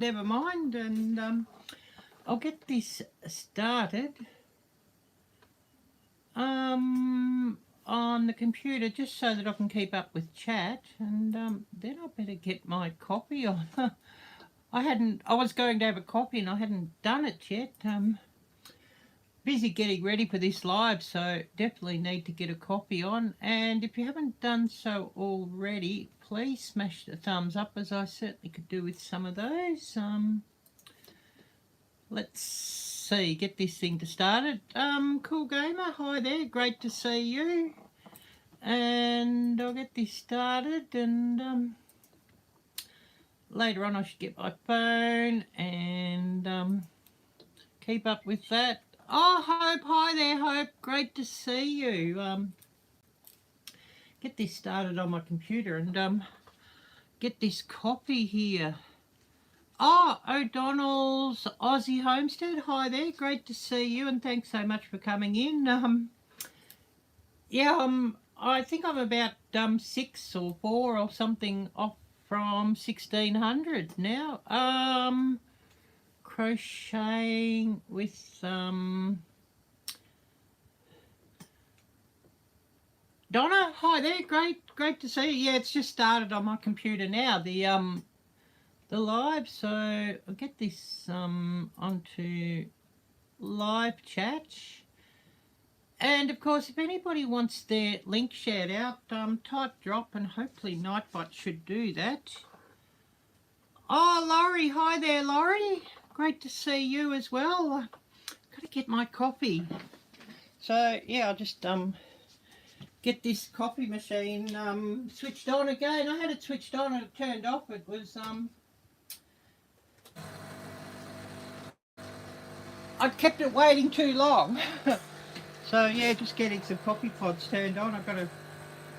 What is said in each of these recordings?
never mind, and I'll get this started on the computer just so that I can keep up with chat, and then I better get my copy on. I was going to have a copy and I hadn't done it yet. Busy getting ready for this live, so definitely need to get a copy on. And if you haven't done so already, please smash the thumbs up, as I certainly could do with some of those. Let's see, get this thing to started. Cool Gamer, hi there, great to see you. And I'll get this started, and later on I should get my phone and keep up with that. Oh, Hope, hi there, Hope, great to see you. Get this started on my computer and get this copy here. Oh, O'Donnell's Aussie Homestead, hi there, great to see you, and thanks so much for coming in. Yeah, I think I'm about 6 or 4 or something off from 1600 now. Crocheting with Donna, hi there, great to see you. Yeah, it's just started on my computer now, the live, so I'll get this onto live chat. And of course, if anybody wants their link shared out, type drop, and hopefully Nightbot should do that. Oh, Laurie, hi there, Laurie. Great to see you as well. Got to get my coffee. So yeah, I'll just get this coffee machine switched on again. I had it switched on and it turned off. It was I'd kept it waiting too long. So yeah, just getting some coffee pods turned on. I've got a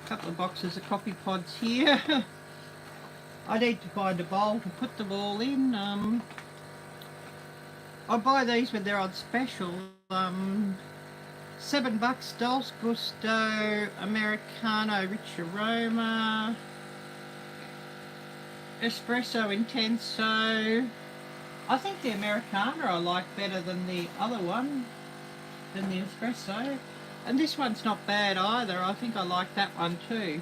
couple of boxes of coffee pods here. I need to find a bowl to put them all in. I buy these when they're on special. $7 Dos Gusto Americano Rich Aroma Espresso Intenso. I think the Americano I like better than the other one, than the espresso. And this one's not bad either. I think I like that one too.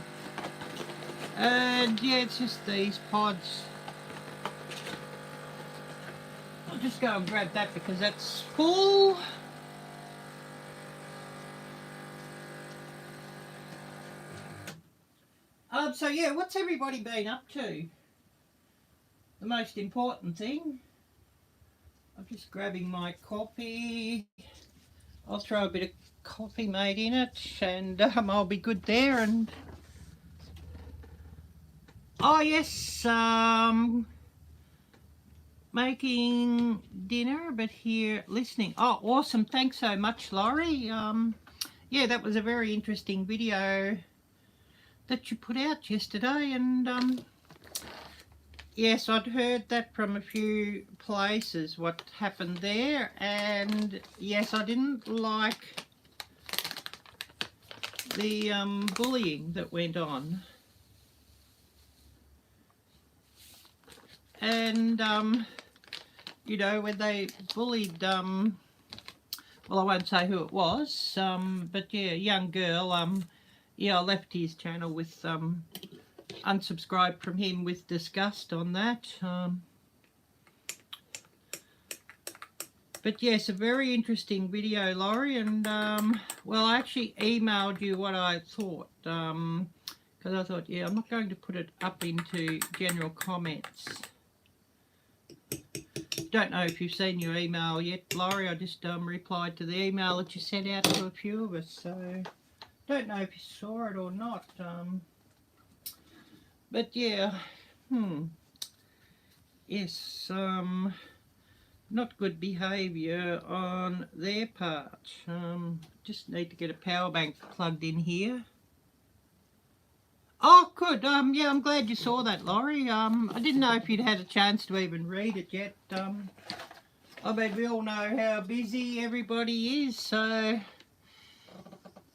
And yeah, it's just these pods. I'll just go and grab that because that's full. So yeah, what's everybody been up to? The most important thing. I'm just grabbing my coffee. I'll throw a bit of coffee mate in it, and I'll be good there. And oh yes, making dinner, but here listening. Oh, awesome! Thanks so much, Laurie. Yeah, that was a very interesting video that you put out yesterday, and yes, I'd heard that from a few places what happened there, and yes, I didn't like the bullying that went on. And you know, when they bullied well, I won't say who it was, but yeah, a young girl, yeah, I left his channel with unsubscribed from him with disgust on that. But yes, a very interesting video, Laurie, and well, I actually emailed you what I thought, because I thought, yeah, I'm not going to put it up into general comments. Don't know if you've seen your email yet, Laurie. I just replied to the email that you sent out to a few of us, so don't know if you saw it or not. But yeah, yes, not good behaviour on their part. Just need to get a power bank plugged in here. Oh, good. Yeah, I'm glad you saw that, Laurie. I didn't know if you'd had a chance to even read it yet. I mean, we all know how busy everybody is, so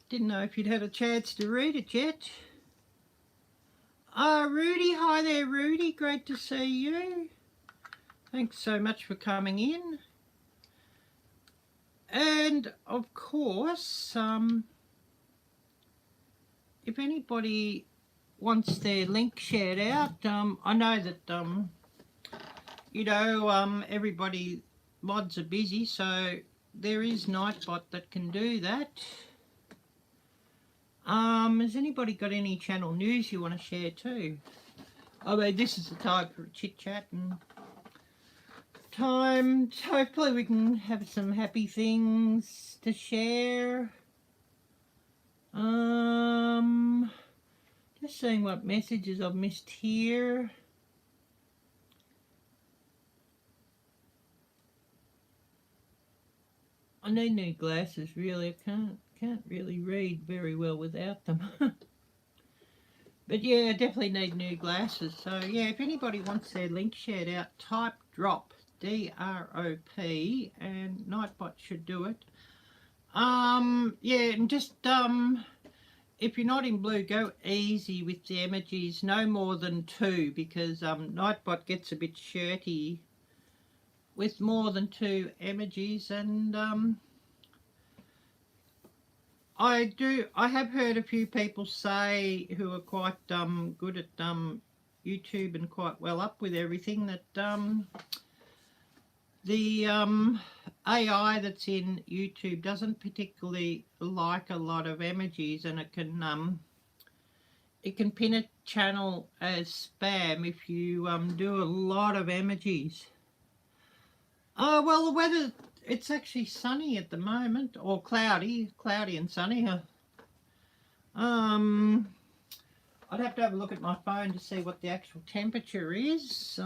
didn't know if you'd had a chance to read it yet. Rudy, hi there, Rudy. Great to see you. Thanks so much for coming in. And of course, if anybody wants their link shared out, I know that everybody mods are busy, so there is Nightbot that can do that. Has anybody got any channel news you want to share too? I mean, this is the time for a chit chat and time. Hopefully we can have some happy things to share. Just seeing what messages I've missed here. I need new glasses, really. I can't really read very well without them. But yeah, I definitely need new glasses. So yeah, if anybody wants their link shared out, type drop, D-R-O-P, and Nightbot should do it. Yeah, and just if you're not in blue, go easy with the emojis, no more than 2, because Nightbot gets a bit shirty with more than 2 emojis. And I have heard a few people say, who are quite good at YouTube and quite well up with everything, that the AI that's in YouTube doesn't particularly like a lot of emojis, and it can pin a channel as spam if you do a lot of emojis. Oh, well, the weather, it's actually sunny at the moment, or cloudy and sunny. I'd have to have a look at my phone to see what the actual temperature is.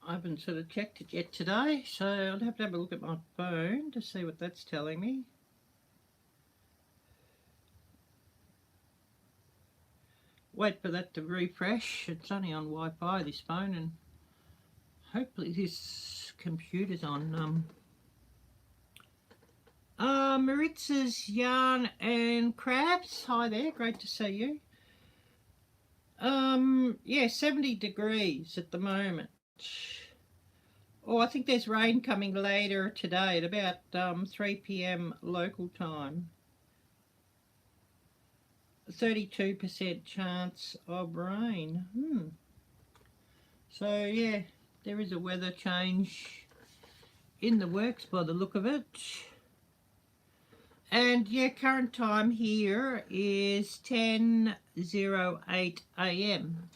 I haven't sort of checked it yet today, so I'd have to have a look at my phone to see what that's telling me. Wait for that to refresh. It's only on Wi-Fi, this phone, and hopefully this computer's on. Maritza's Yarn and Crafts. Hi there, great to see you. Yeah, 70 degrees at the moment. Oh, I think there's rain coming later today at about 3 p.m. local time. 32% chance of rain. So yeah, there is a weather change in the works by the look of it. And yeah, current time here is 10:08 a.m.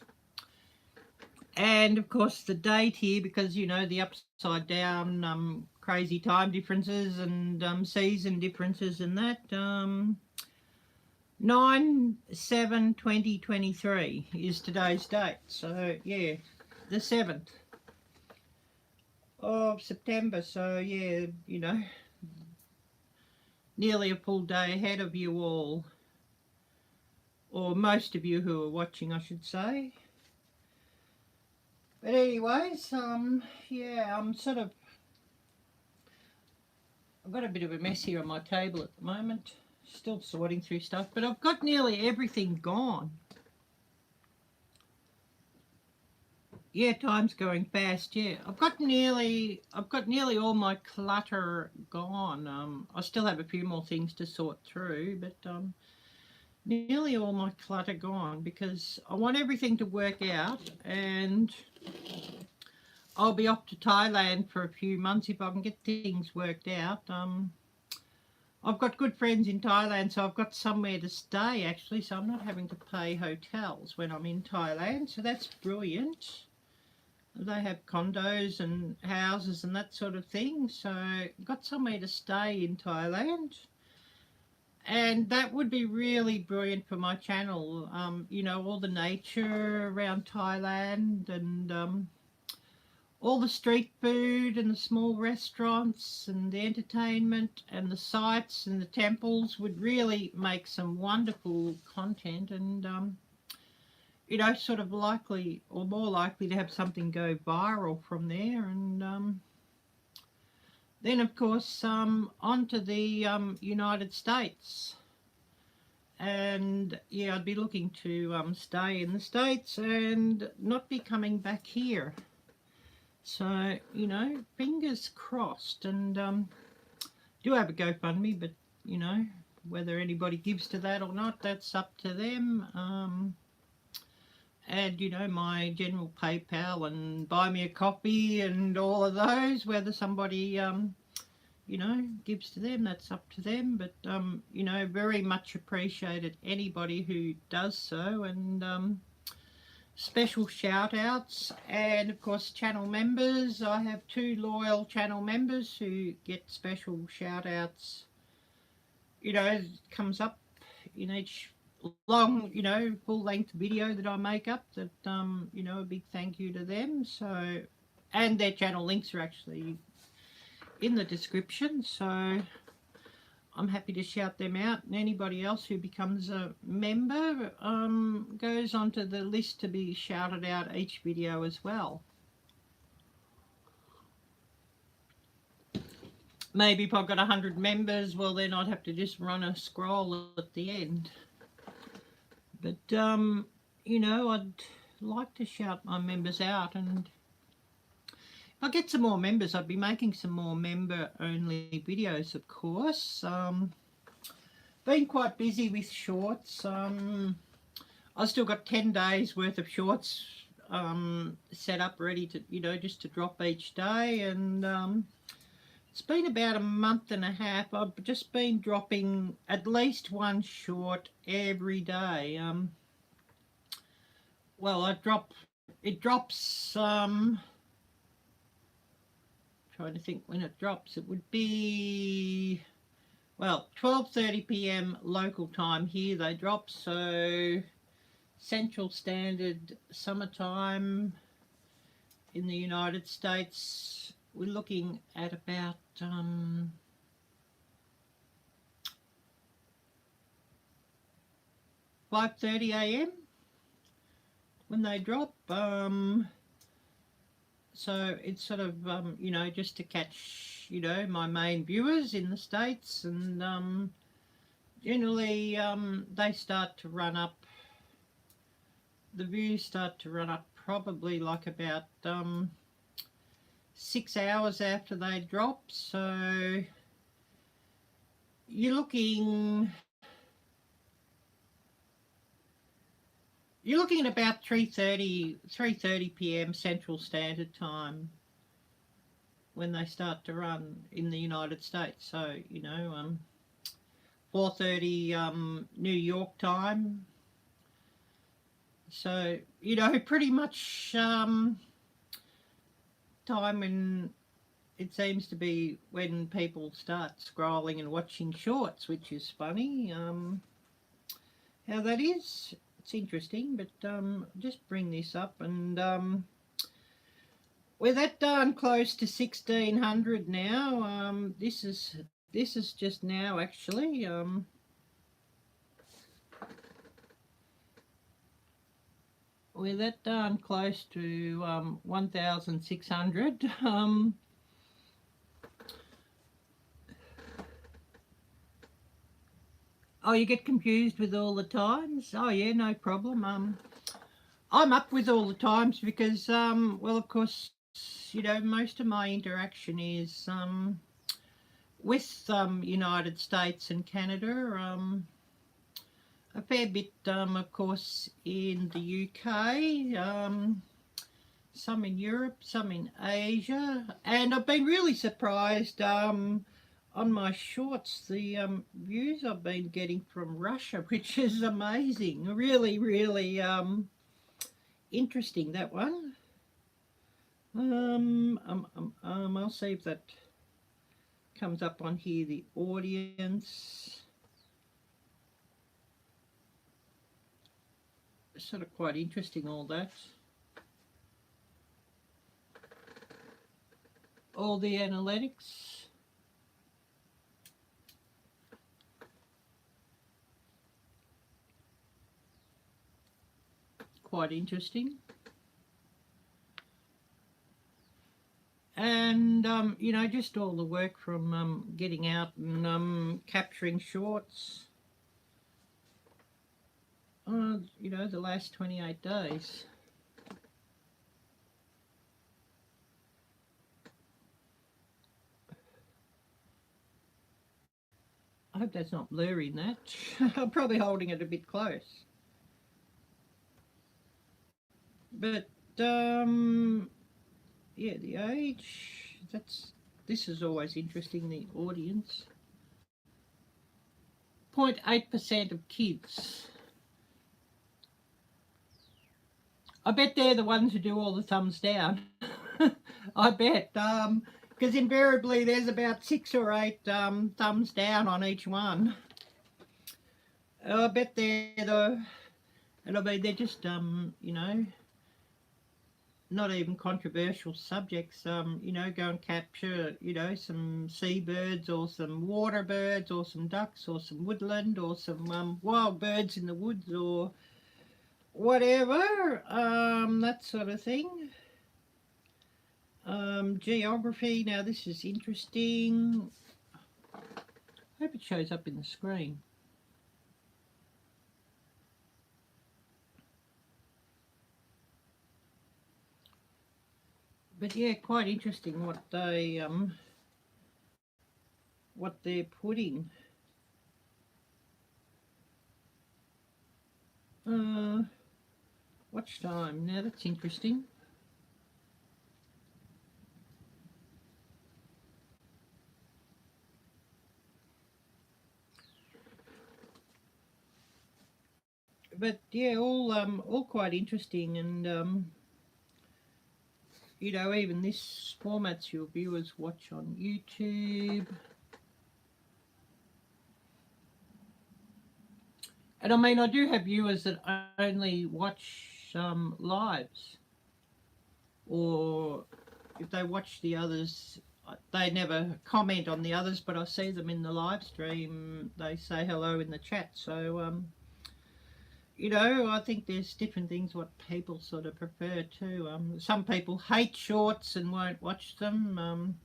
And of course the date here, because you know the upside down crazy time differences and season differences and that, 9/7/2023 is today's date. So yeah, the 7th of September. So yeah, you know, nearly a full day ahead of you all, or most of you who are watching, I should say. But anyways, yeah, I've got a bit of a mess here on my table at the moment. Still sorting through stuff, but I've got nearly everything gone. Yeah, time's going fast. Yeah, I've got nearly all my clutter gone. I still have a few more things to sort through, but nearly all my clutter gone, because I want everything to work out, and I'll be off to Thailand for a few months if I can get things worked out. I've got good friends in Thailand, so I've got somewhere to stay actually, so I'm not having to pay hotels when I'm in Thailand, so that's brilliant. They have condos and houses and that sort of thing, so I've got somewhere to stay in Thailand. And that would be really brilliant for my channel. You know, all the nature around Thailand, and all the street food and the small restaurants and the entertainment and the sites and the temples would really make some wonderful content, and you know, sort of likely or more likely to have something go viral from there. And then of course on to the United States. and yeah, I'd be looking to stay in the States and not be coming back here. So, you know, fingers crossed. And do have a GoFundMe, but, you know, whether anybody gives to that or not, that's up to them. And, you know, my general PayPal and buy me a coffee and all of those, whether somebody, you know, gives to them, that's up to them. But, you know, very much appreciated anybody who does so. And special shout outs, and of course channel members. I have 2 loyal channel members who get special shout outs. You know, it comes up in each long, you know, full length video that I make up, that you know, a big thank you to them. So, and their channel links are actually in the description, so I'm happy to shout them out. And anybody else who becomes a member goes onto the list to be shouted out each video as well. Maybe if I've got 100 members, well, then I'd have to just run a scroll at the end. But, you know, I'd like to shout my members out, and if I get some more members, I'd be making some more member-only videos, of course. Been quite busy with shorts. I've still got 10 days worth of shorts set up, ready to, you know, just to drop each day. And it's been about a month and a half. I've just been dropping at least 1 short every day. Well, it drops, trying to think when it drops. It would be, well, 12:30 p.m. local time here they drop, so Central Standard summertime in the United States, we're looking at about 5:30 a.m. when they drop. So it's sort of, you know, just to catch, you know, my main viewers in the States. And generally they start to run up, the views start to run up probably like about 6 hours after they drop. So you're looking at about 3:30 p.m. Central Standard Time when they start to run in the United States. So, you know, 4:30 New York time. So, you know, pretty much time when it seems to be when people start scrolling and watching shorts, which is funny. How that is, it's interesting. But just bring this up, and we're that darn close to 1600 now. This is just now actually. We're that darn close to 1,600. Oh, you get confused with all the times? Oh yeah, no problem. I'm up with all the times because, well, of course, you know, most of my interaction is with United States and Canada. A fair bit, of course, in the UK, some in Europe, some in Asia, and I've been really surprised on my shorts, the views I've been getting from Russia, which is amazing. Really, really interesting, that one. I'll see if that comes up on here, the audience. Sort of quite interesting, all that. All the analytics. Quite interesting. And, you know, just all the work from getting out and capturing shorts. you know, the last 28 days. I hope that's not blurring that. I'm probably holding it a bit close. But, yeah, the age, this is always interesting, the audience. 0.8% of kids. I bet they're the ones who do all the thumbs down. I bet. Because invariably there's about 6 or 8 thumbs down on each one. I bet they're they're just, you know, not even controversial subjects. You know, go and capture, you know, some seabirds or some water birds or some ducks or some woodland or some wild birds in the woods or whatever, that sort of thing. Geography, now this is interesting. I hope it shows up in the screen. But yeah, quite interesting what they're putting. Watch time, now that's interesting. But yeah, all quite interesting, and you know, even this formats your viewers watch on YouTube. And I mean, I do have viewers that only watch lives, or if they watch the others, they never comment on the others, but I see them in the live stream. They say hello in the chat. So, you know, I think there's different things what people sort of prefer too. Some people hate shorts and won't watch them.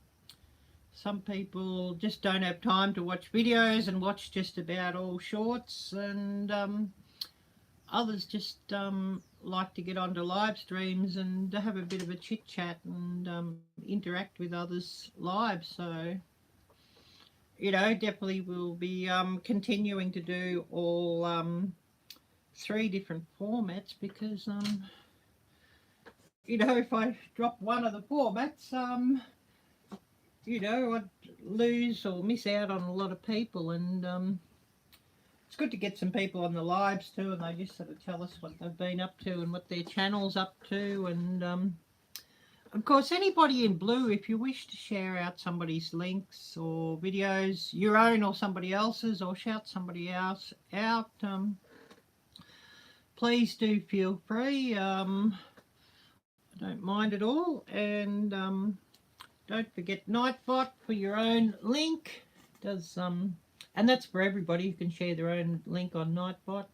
Some people just don't have time to watch videos and watch just about all shorts, and others just like to get onto live streams and have a bit of a chit chat and interact with others live. So, you know, definitely we'll be continuing to do all 3 different formats, because you know, if I drop one of the formats, you know, I'd lose or miss out on a lot of people, and it's good to get some people on the lives too, and they just sort of tell us what they've been up to and what their channel's up to. And of course, anybody in blue, if you wish to share out somebody's links or videos, your own or somebody else's, or shout somebody else out, please do feel free. I don't mind at all. And don't forget Nightbot for your own link. Does and that's for everybody. You can share their own link on Nightbot.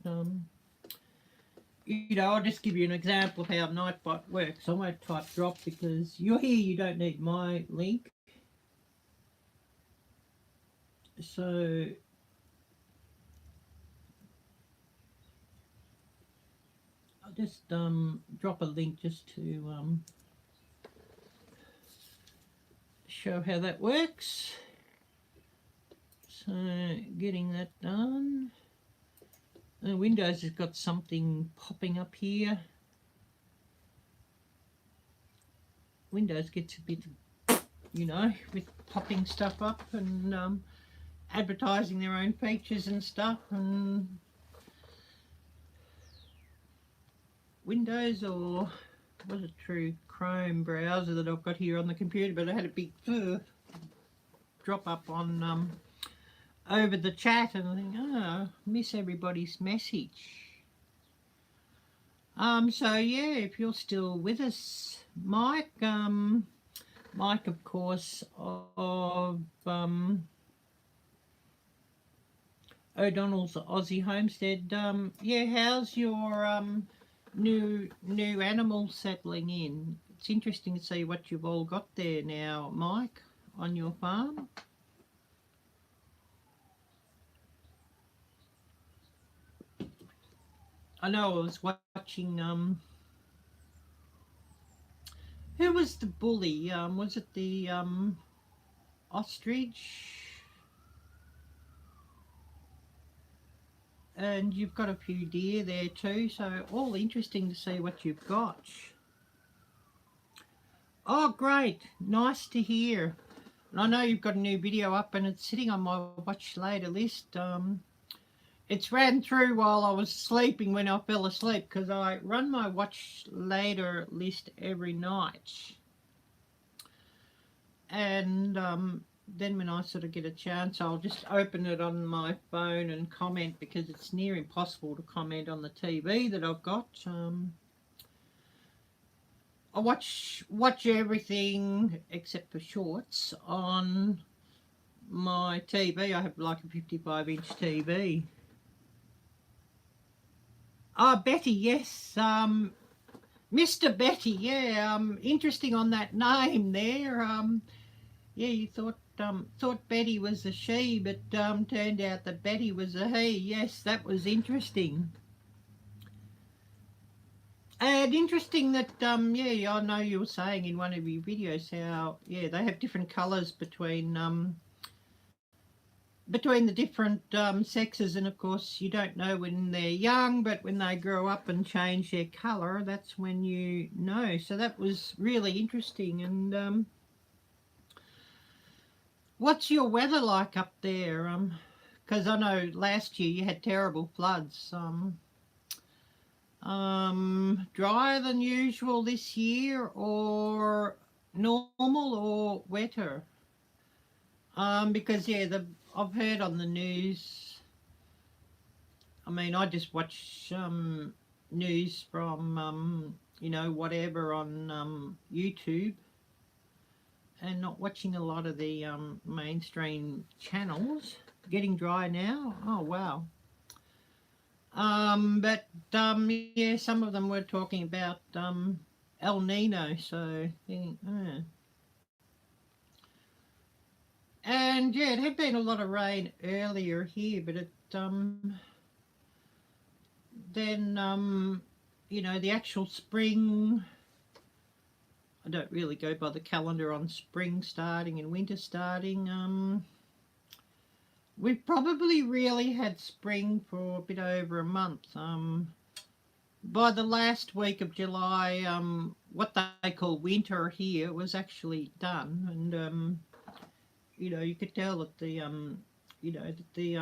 You know, I'll just give you an example of how Nightbot works. I won't type drop because you're here. You don't need my link. So I'll just drop a link just to show how that works. So getting that done. Windows has got something popping up here. Windows gets a bit, you know, with popping stuff up and advertising their own features and stuff. And Windows, or was it Thru Chrome browser that I've got here on the computer, but I had a big drop up on over the chat, and I think, oh, miss everybody's message. So yeah, if you're still with us, Mike, Mike, of course, of O'Donnell's Aussie Homestead. Yeah, how's your new animals settling in? It's interesting to see what you've all got there now, Mike, on your farm. I know I was watching, who was the bully? Was it the, ostrich? And you've got a few deer there too, so all interesting to see what you've got. Oh, great. Nice to hear. And I know you've got a new video up and it's sitting on my watch later list. It's ran through while I was sleeping when I fell asleep because I run my watch later list every night. And then when I sort of get a chance, I'll just open it on my phone and comment because it's near impossible to comment on the TV that I've got. I watch everything except for shorts on my TV. I have like a 55-inch TV. Oh, Betty, yes. Mr. Betty, yeah. Interesting on that name there. Yeah, you thought Betty was a she, but turned out that Betty was a he. Yes, that was interesting. And interesting that, yeah, I know you were saying in one of your videos how, yeah, they have different colours between the different sexes, and of course you don't know when they're young, but when they grow up and change their colour, that's when you know. So that was really interesting. And what's your weather like up there? Because I know last year you had terrible floods. Drier than usual this year, or normal, or wetter? Because yeah, I've heard on the news. I mean, I just watch news from you know, whatever on YouTube, and not watching a lot of the mainstream channels. Getting dry now. Oh wow. But yeah, some of them were talking about El Nino, so and yeah, it had been a lot of rain earlier here, but it then you know, the actual spring. I don't really go by the calendar on spring starting and winter starting. We've probably really had spring for a bit over a month. By the last week of July, what they call winter here was actually done, and you know, you could tell that the you know, that the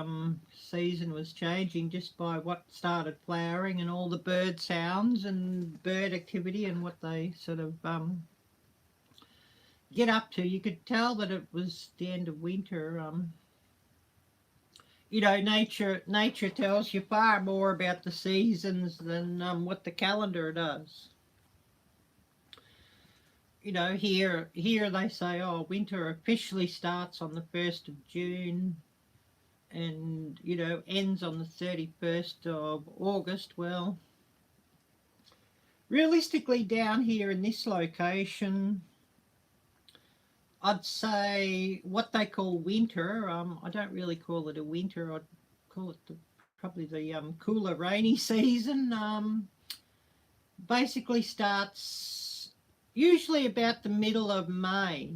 season was changing just by what started flowering and all the bird sounds and bird activity and what they sort of get up to. You could tell that it was the end of winter. You know, nature tells you far more about the seasons than what the calendar does. You know, here they say, oh, winter officially starts on the 1st of June and, you know, ends on the 31st of August. Well, realistically, down here in this location, I'd say what they call winter, I don't really call it a winter, I'd call it probably the cooler rainy season, basically starts usually about the middle of May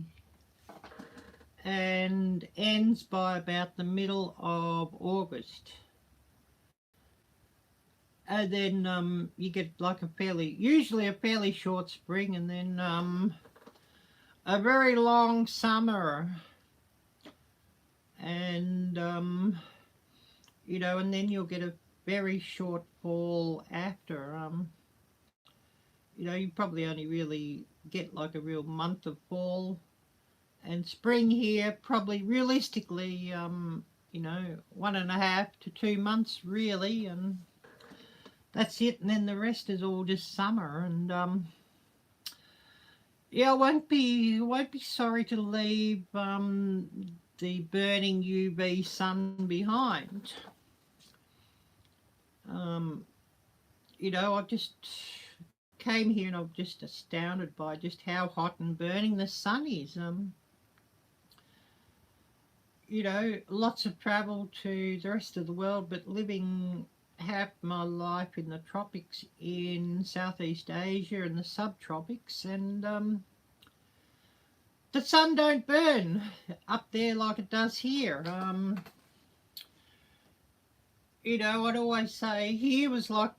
and ends by about the middle of August. And then you get like usually a fairly short spring, and then a very long summer, and you know, and then you'll get a very short fall after. You know, you probably only really get like a real month of fall, and spring here probably realistically, you know, 1.5 to 2 months really, and that's it. And then the rest is all just summer. And yeah, I won't be sorry to leave the burning UV sun behind. You know, I just came here and I'm just astounded by just how hot and burning the sun is. You know, lots of travel to the rest of the world, but living half my life in the tropics in Southeast Asia and the subtropics, and the sun don't burn up there like it does here. You know, I'd always say here was like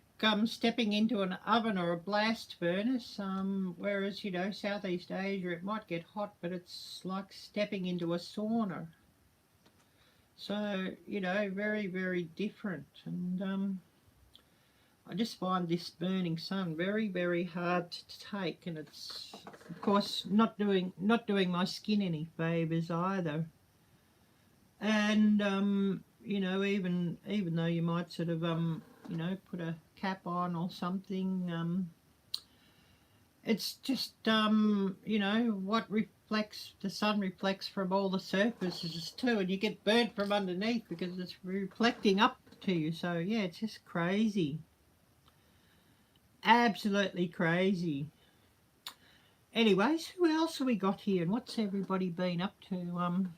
stepping into an oven or a blast furnace, whereas, you know, Southeast Asia, it might get hot, but it's like stepping into a sauna. So, you know, very, very different. And I just find this burning sun very, very hard to take, and it's, of course, not doing my skin any favours either. And you know, even though you might sort of you know, put a cap on or something, it's just you know, what reflects, the sun reflects from all the surfaces too, and you get burnt from underneath because it's reflecting up to you. So yeah, it's just crazy, absolutely crazy. Anyways, who else have we got here, and what's everybody been up to?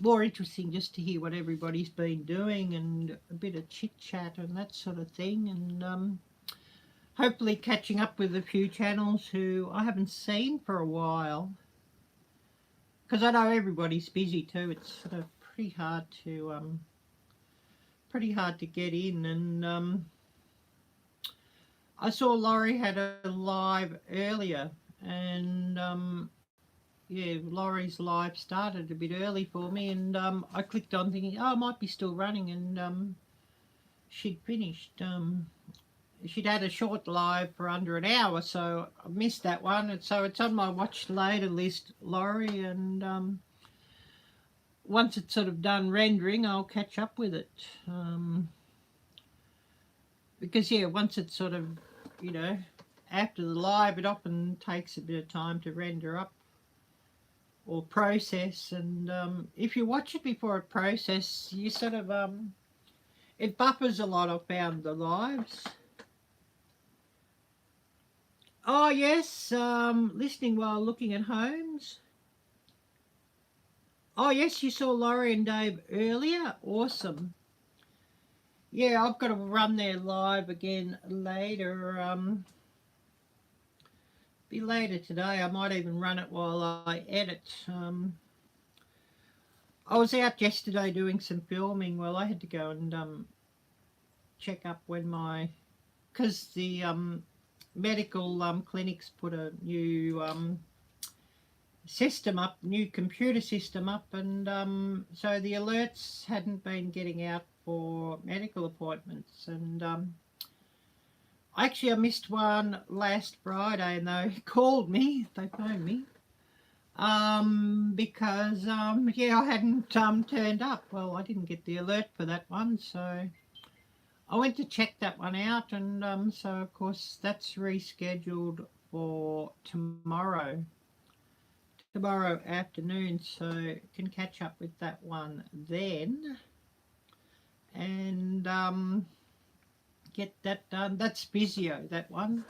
More interesting just to hear what everybody's been doing, and a bit of chit chat and that sort of thing, and hopefully catching up with a few channels who I haven't seen for a while, because I know everybody's busy too. It's sort of pretty hard to get in. And I saw Laurie had a live earlier, and yeah, Laurie's live started a bit early for me, and I clicked on thinking, oh, it might be still running, and she'd finished. She'd had a short live for under an hour, so I missed that one, and so it's on my watch later list, Laurie, and once it's sort of done rendering, I'll catch up with it. Because, yeah, once it's sort of, you know, after the live, it often takes a bit of time to render up or process, and if you watch it before it processes, you sort of it buffers a lot. I found the lives. Oh yes, listening while looking at homes. Oh yes, you saw Laurie and Dave earlier. Awesome. Yeah, I've got to run their live again later. Be later today. I might even run it while I edit. I was out yesterday doing some filming. Well, I had to go and check up when my, because the medical clinics put a new system up, new computer system up, and so the alerts hadn't been getting out for medical appointments, and actually I missed one last Friday, and they called me, they phoned me, because yeah, I hadn't turned up. Well, I didn't get the alert for that one, so I went to check that one out, and so of course that's rescheduled for tomorrow afternoon, so can catch up with that one then, and get that done. That's physio, that one,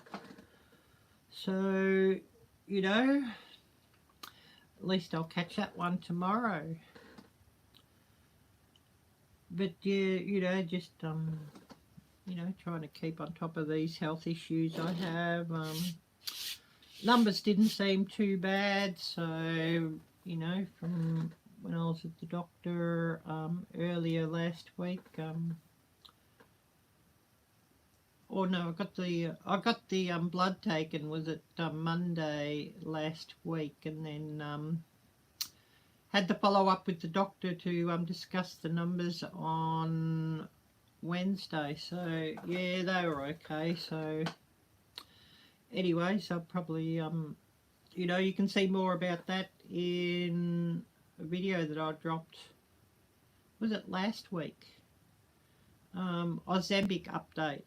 so you know, at least I'll catch that one tomorrow. But yeah, you know, just you know, trying to keep on top of these health issues I have. Numbers didn't seem too bad, so you know, from when I was at the doctor earlier last week, or no, I got the blood taken, was it Monday last week, and then had the follow up with the doctor to discuss the numbers on Wednesday. So yeah, they were okay. So anyways, I'll probably you know, you can see more about that in a video that I dropped, was it last week? Ozempic update.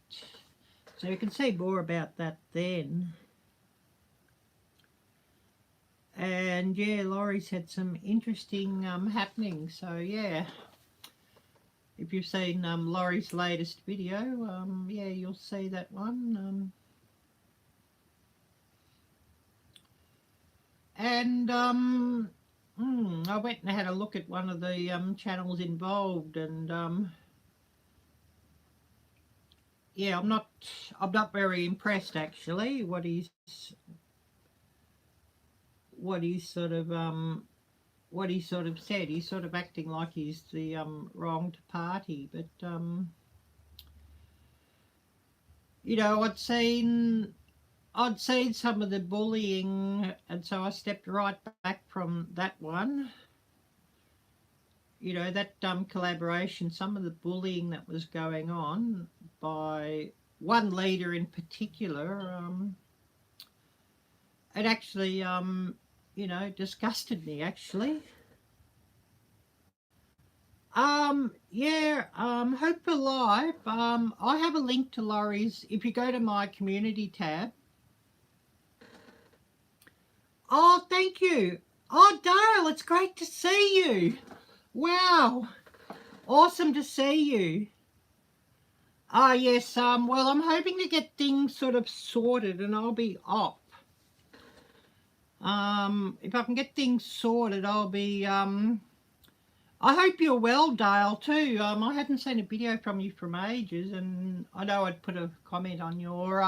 So you can see more about that then. And yeah, Laurie's had some interesting happenings. So yeah, if you've seen Laurie's latest video, yeah, you'll see that one. And I went and had a look at one of the channels involved, and yeah, I'm not very impressed actually. What he's sort of what he sort of said. He's sort of acting like he's the wronged party, but you know, I'd seen some of the bullying, and so I stepped right back from that one. You know, that collaboration, some of the bullying that was going on by one leader in particular, it actually, you know, disgusted me actually. Yeah, Hope for Life. I have a link to Laurie's. If you go to my community tab. Oh, thank you. Oh, Dale, it's great to see you. Wow, awesome to see you. Ah, yes. Well, I'm hoping to get things sort of sorted, and I'll be off. If I can get things sorted, I'll be. I hope you're well, Dale, too. I hadn't seen a video from you from ages, and I know I'd put a comment on your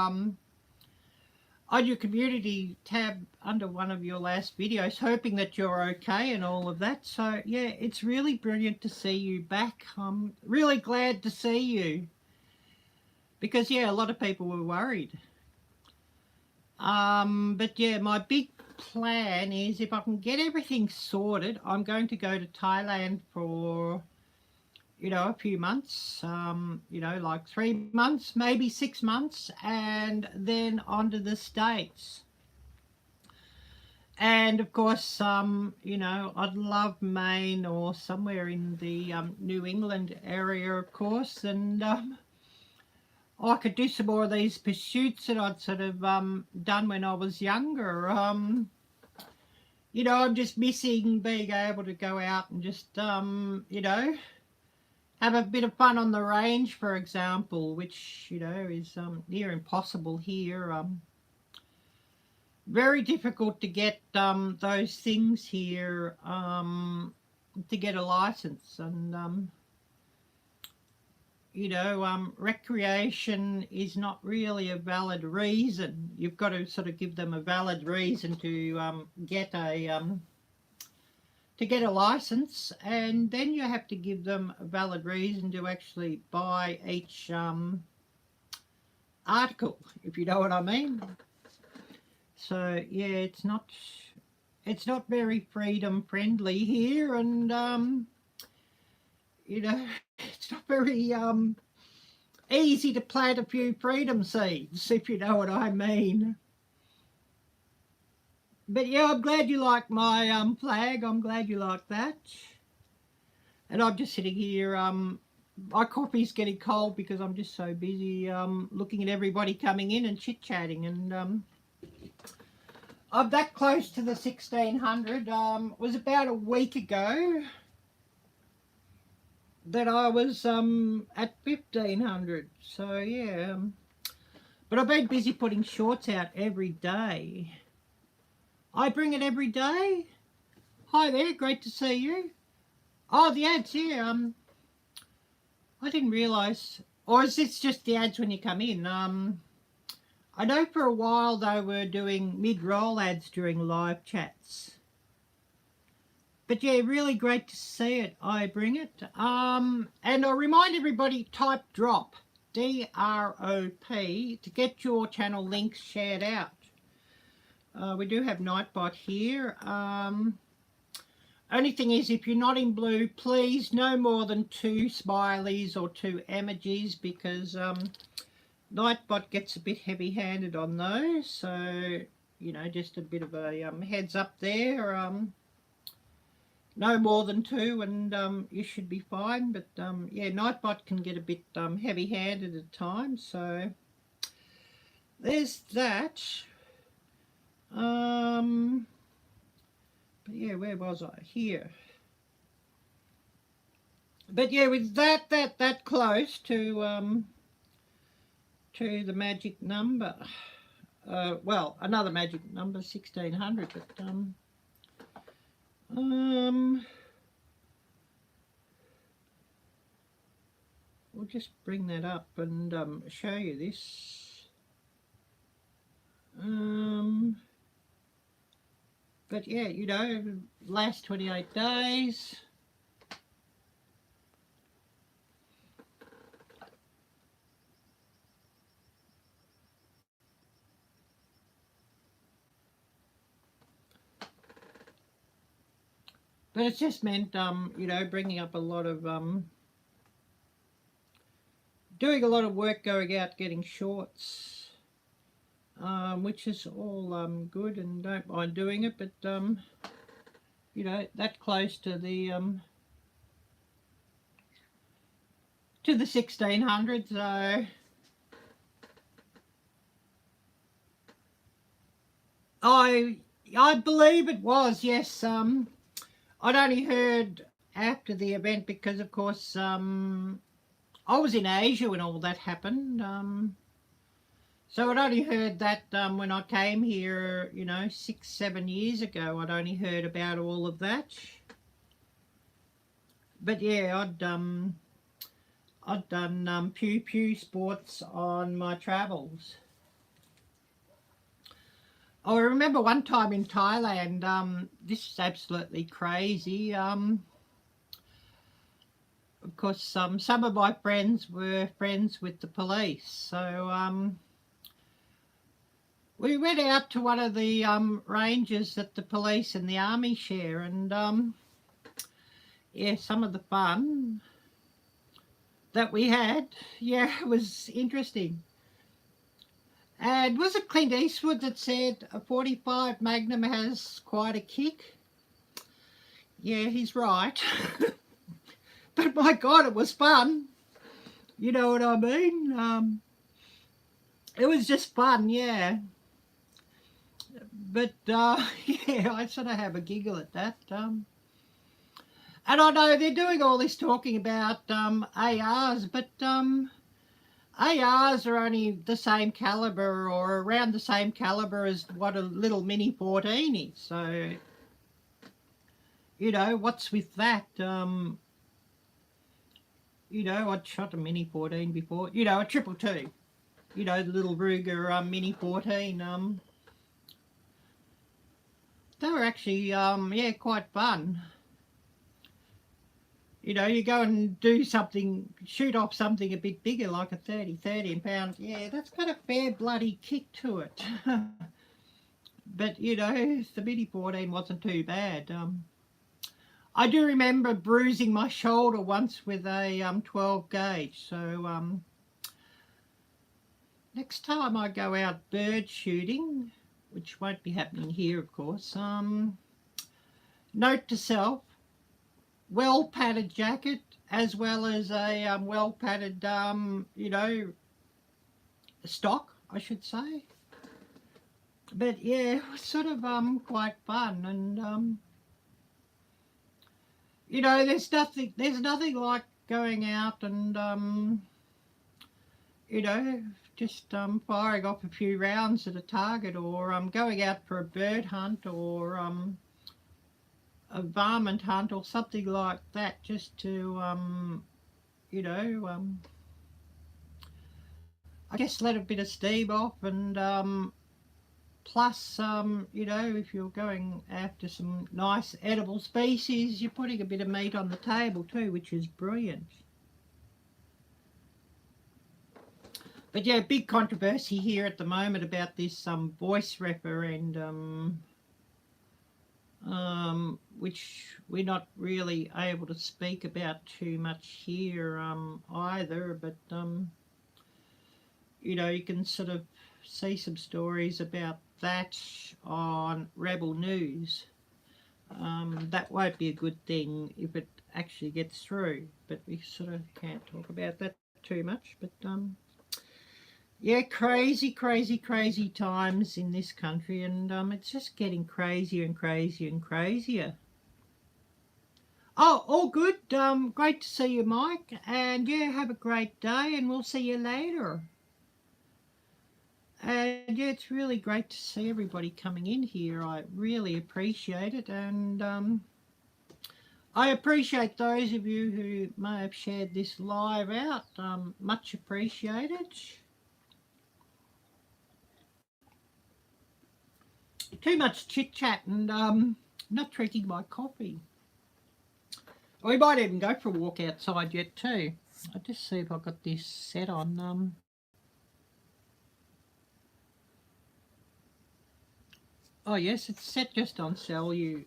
community tab under one of your last videos, hoping that you're okay and all of that. So yeah, it's really brilliant to see you back. I'm really glad to see you, because yeah, a lot of people were worried. But yeah, my big plan is, if I can get everything sorted, I'm going to go to Thailand for, you know, a few months, you know, like 3 months, maybe 6 months, and then on to the States. And of course, you know, I'd love Maine or somewhere in the New England area, of course, and I could do some more of these pursuits that I'd sort of done when I was younger. You know, I'm just missing being able to go out and just, you know, have a bit of fun on the range, for example, which, you know, is near impossible here. Very difficult to get those things here, to get a license. And you know, recreation is not really a valid reason. You've got to sort of give them a valid reason to get a license, and then you have to give them a valid reason to actually buy each article, if you know what I mean. So yeah, it's not very freedom friendly here, and you know, it's not very easy to plant a few freedom seeds, if you know what I mean. But yeah, I'm glad you like my flag. I'm glad you like that. And I'm just sitting here. My coffee's getting cold because I'm just so busy looking at everybody coming in and chit chatting. And I'm that close to the 1600. Was about a week ago that I was at 1500. So yeah, but I've been busy putting shorts out every day. I bring it every day. Hi there, great to see you. Oh, the ads, yeah. I didn't realise, or is this just the ads when you come in? I know for a while they were doing mid-roll ads during live chats. But yeah, really great to see it. I bring it. And I'll remind everybody, type drop, D-R-O-P, to get your channel links shared out. We do have Nightbot here. Only thing is, if you're not in blue, please no more than 2 smileys or 2 emojis, because Nightbot gets a bit heavy-handed on those. So, you know, just a bit of a heads up there. No more than 2, and you should be fine. But yeah, Nightbot can get a bit heavy-handed at times. So there's that. But yeah, where was I? Here. But yeah, with that close to the magic number. Well, another magic number, 1600. But we'll just bring that up and show you this. But yeah, you know, last 28 days. But it's just meant, you know, bringing up a lot of, doing a lot of work, going out, getting shorts, which is all good, and don't mind doing it, but, you know, that close to the 1600s, so I believe it was, yes. I'd only heard after the event because, of course, I was in Asia when all that happened. So I'd only heard that when I came here, you know, 6-7 years ago. I'd only heard about all of that. But yeah, I'd done pew pew sports on my travels. I remember one time in Thailand, this is absolutely crazy. Of course, some of my friends were friends with the police, so we went out to one of the ranges that the police and the army share, and yeah, some of the fun that we had, yeah, it was interesting. And was it Clint Eastwood that said a 45 Magnum has quite a kick? Yeah, he's right. But my God, it was fun. You know what I mean? It was just fun, yeah. But, yeah, I sort of have a giggle at that. And I know they're doing all this talking about ARs, but ARs are only the same caliber or around the same caliber as what a little Mini 14 is. So, you know, what's with that? You know, I'd shot a Mini 14 before. You know, a 222. You know, the little Ruger Mini 14. They were actually, yeah, quite fun. You know, you go and do something, shoot off something a bit bigger, like a 13 pound. Yeah, that's got a fair bloody kick to it. But, you know, the Mini 14 wasn't too bad. I do remember bruising my shoulder once with a 12 gauge. So next time I go out bird shooting, which won't be happening here, of course, note to self, well padded jacket as well as a well padded, you know, stock, I should say. But yeah, it was sort of quite fun, and you know, there's nothing like going out and you know, just firing off a few rounds at a target, or going out for a bird hunt, or a varmint hunt or something like that, just to you know, I guess let a bit of steam off, and plus you know, if you're going after some nice edible species, you're putting a bit of meat on the table too, which is brilliant. But yeah, big controversy here at the moment about this voice referendum, which we're not really able to speak about too much here either, but you know, you can sort of see some stories about that on Rebel News. That won't be a good thing if it actually gets through, but we sort of can't talk about that too much. But yeah, crazy times in this country, and it's just getting crazier and crazier and crazier. Oh, all good. Great to see you, Mike, and yeah, have a great day, and we'll see you later. And yeah, it's really great to see everybody coming in here. I really appreciate it, and I appreciate those of you who may have shared this live out. Much appreciated. Too much chit-chat and not drinking my coffee. We might even go for a walk outside yet too. I'll just see if I've got this set on. Oh yes, it's set just on cellular,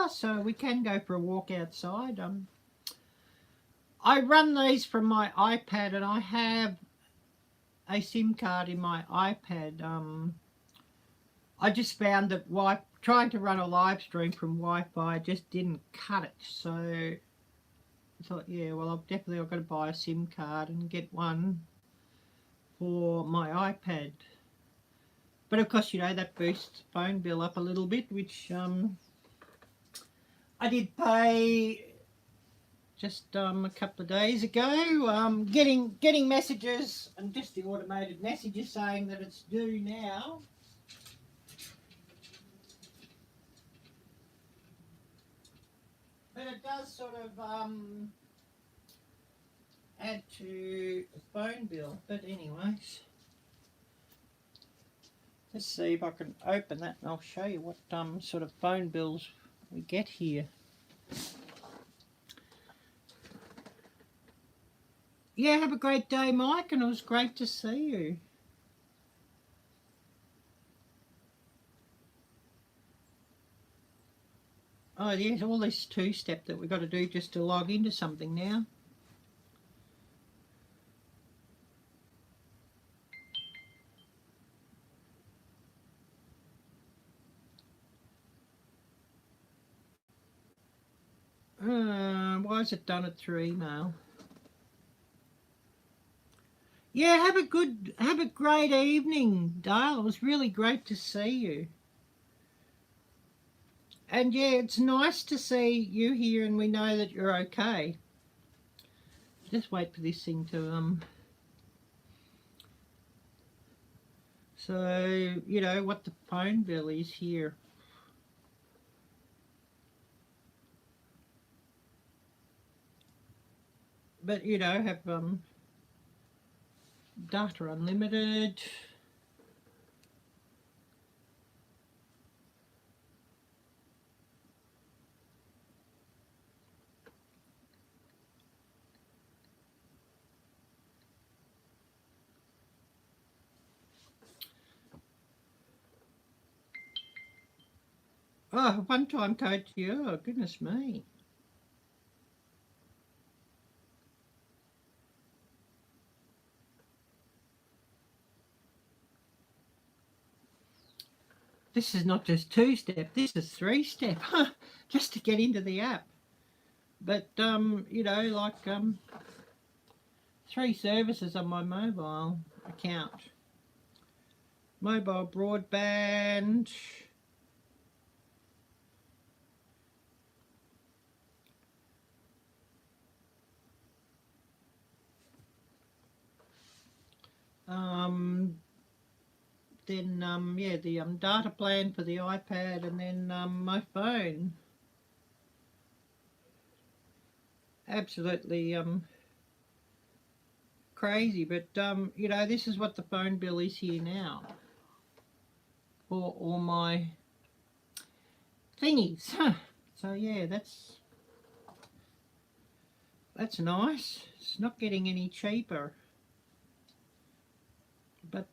so we can go for a walk outside. I run these from my iPad, and I have a SIM card in my iPad. I just found that trying to run a live stream from Wi-Fi just didn't cut it, so I thought, yeah, well, I've got to buy a SIM card and get one for my iPad. But of course, that boosts the phone bill up a little bit, which I did pay just a couple of days ago. Getting messages, and just the automated messages saying that it's due now. But it does sort of add to the phone bill. But anyways, let's see if I can open that and I'll show you what sort of phone bills we get here. Yeah, have a great day, Mike, and it was great to see you. Oh, there's all this two-step that we've got to do just to log into something now. Why is it done it through email? Yeah, have a great evening, Dale. It was really great to see you. And yeah, it's nice to see you here, and we know that you're okay. Just wait for this thing to so what the phone bill is here. But have data unlimited. Oh, one-time code to you. Oh, goodness me. This is not just two-step, this is three-step, just to get into the app. But, like 3 services on my mobile account. Mobile broadband, then yeah, the data plan for the iPad, and then my phone. Absolutely crazy, but this is what the phone bill is here now for all my thingies. So yeah, that's nice. It's not getting any cheaper. But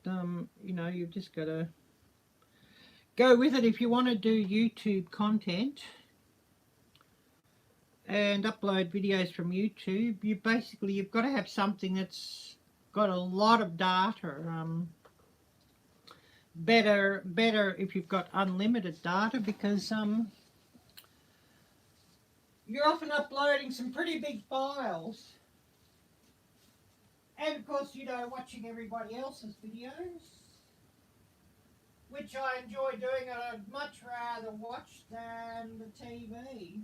you've just got to go with it if you want to do YouTube content and upload videos from YouTube. You've got to have something that's got a lot of data. Better if you've got unlimited data, because you're often uploading some pretty big files. And of course, watching everybody else's videos, which I enjoy doing, and I'd much rather watch than the TV.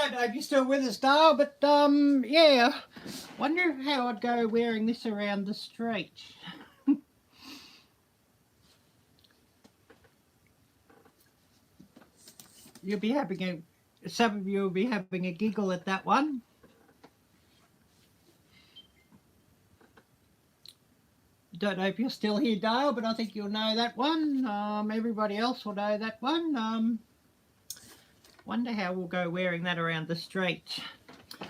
Don't know if you're still with us, Dale, but yeah. Wonder how I'd go wearing this around the street. You'll be having some of you will be having a giggle at that one. Don't know if you're still here, Dale, but I think you'll know that one. Everybody else will know that one. Wonder how we'll go wearing that around the street.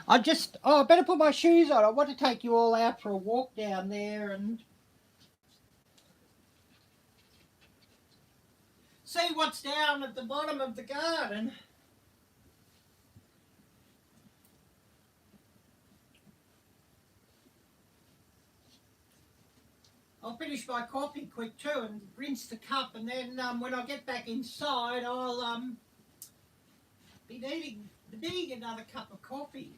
I better put my shoes on. I want to take you all out for a walk down there and see what's down at the bottom of the garden. I'll finish my coffee quick too and rinse the cup, and then when I get back inside I'll be needing another cup of coffee.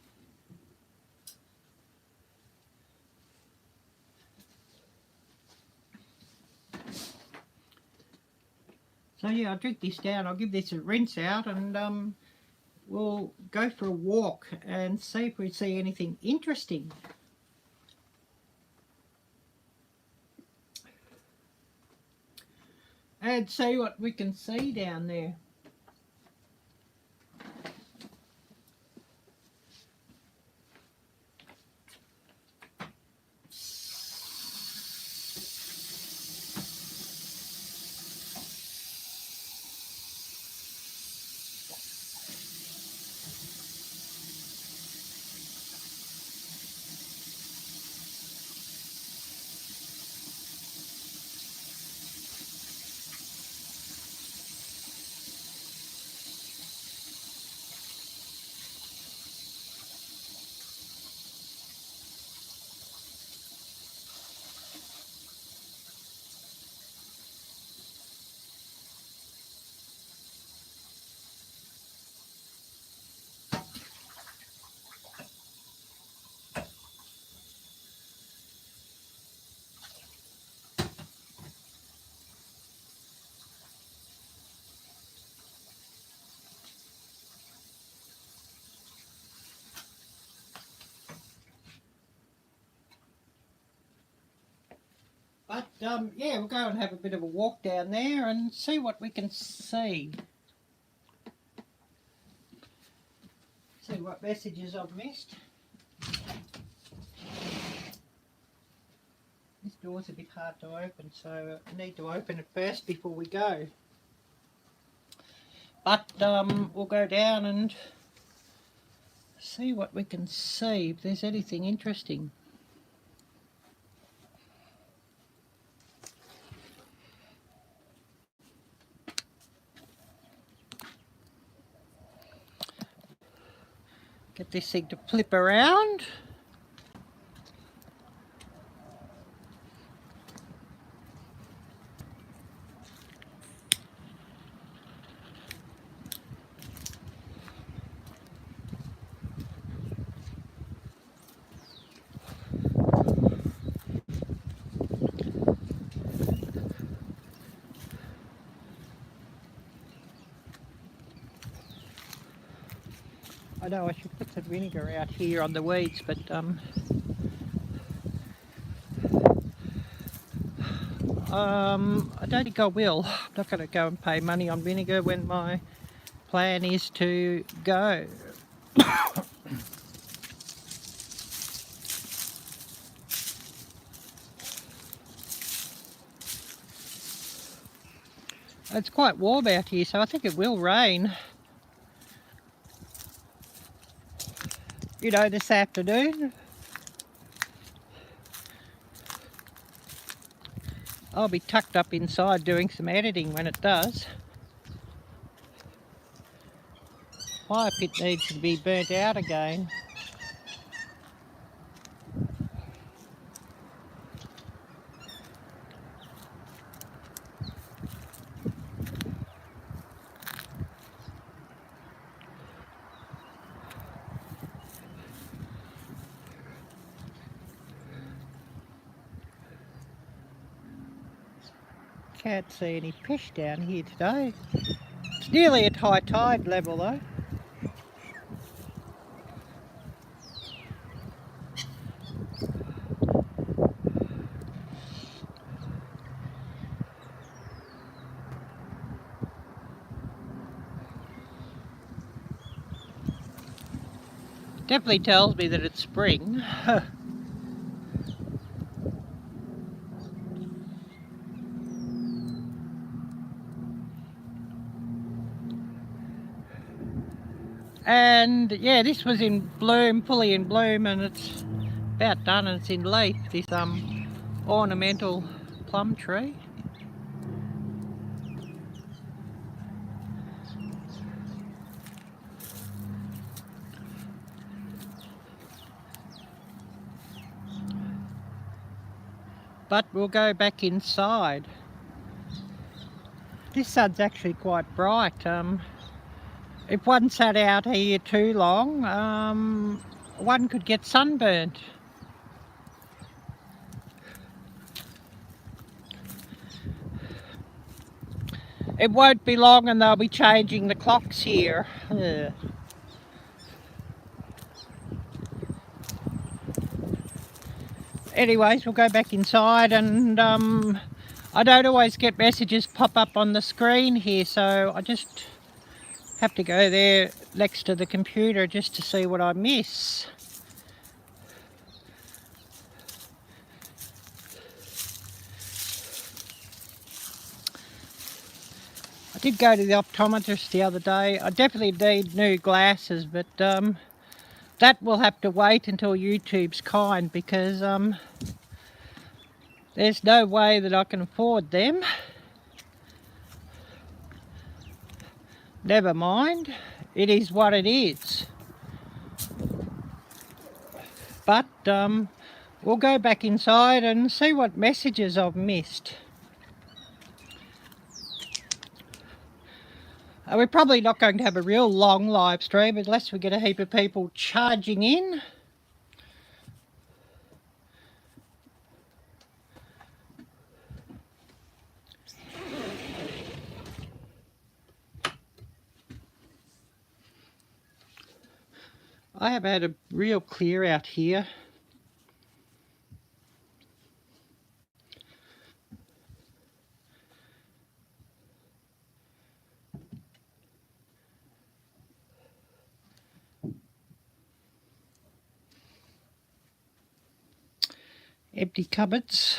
So yeah, I'll drink this down, I'll give this a rinse out, and we'll go for a walk and see if we see anything interesting. And see what we can see down there. But yeah, we'll go and have a bit of a walk down there and see what we can see. See what messages I've missed. This door's a bit hard to open, so I need to open it first before we go. But we'll go down and see what we can see, if there's anything interesting. Get this thing to flip around. I know I should put some vinegar out here on the weeds, but I don't think I will. I'm not going to go and pay money on vinegar when my plan is to go. It's quite warm out here, so I think it will rain. You know, this afternoon. I'll be tucked up inside doing some editing when it does. FirePit needs to be burnt out again. Can't see any fish down here today. It's nearly at high tide level though. Definitely tells me that it's spring. And yeah, this was in bloom, fully in bloom, and it's about done and it's in leaf, this ornamental plum tree. But we'll go back inside. This sun's actually quite bright. If one sat out here too long, one could get sunburnt. It won't be long and they'll be changing the clocks here. Anyways, we'll go back inside, and I don't always get messages pop up on the screen here, so I just have to go there next to the computer just to see what I miss. I did go to the optometrist the other day. I definitely need new glasses, but that will have to wait until YouTube's kind, because there's no way that I can afford them. Never mind, it is what it is. But we'll go back inside and see what messages I've missed. We're probably not going to have a real long live stream unless we get a heap of people charging in. I have had a real clear out here. Empty cupboards,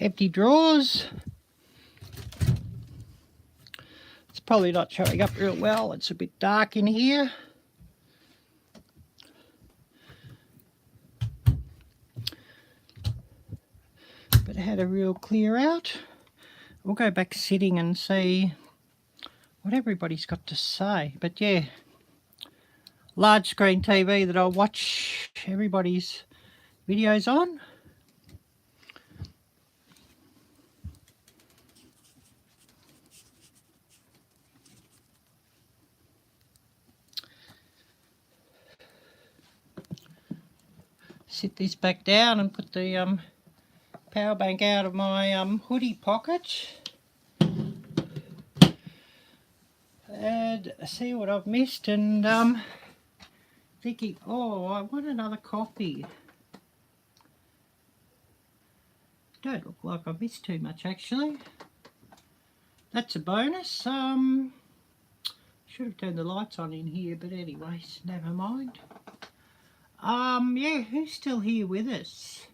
empty drawers. It's probably not showing up real well. It's a bit dark in here. But I had a real clear out. We'll go back sitting and see what everybody's got to say. But yeah, large screen TV that I'll watch everybody's videos on. Sit this back down and put the power bank out of my hoodie pocket. And see what I've missed, and thinking, oh, I want another coffee. Don't look like I've missed too much actually. That's a bonus. Should have turned the lights on in here, but anyways, never mind. Yeah, who's still here with us?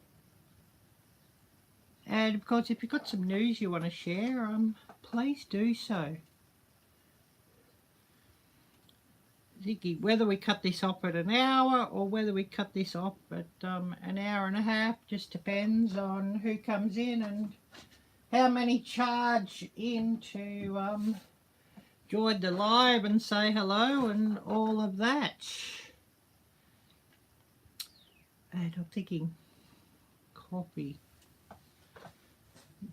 And of course, if you've got some news you want to share, please do so. Thinking whether we cut this off at an hour or whether we cut this off at an hour and a half, just depends on who comes in and how many charge in to join the live and say hello and all of that. And I'm thinking coffee.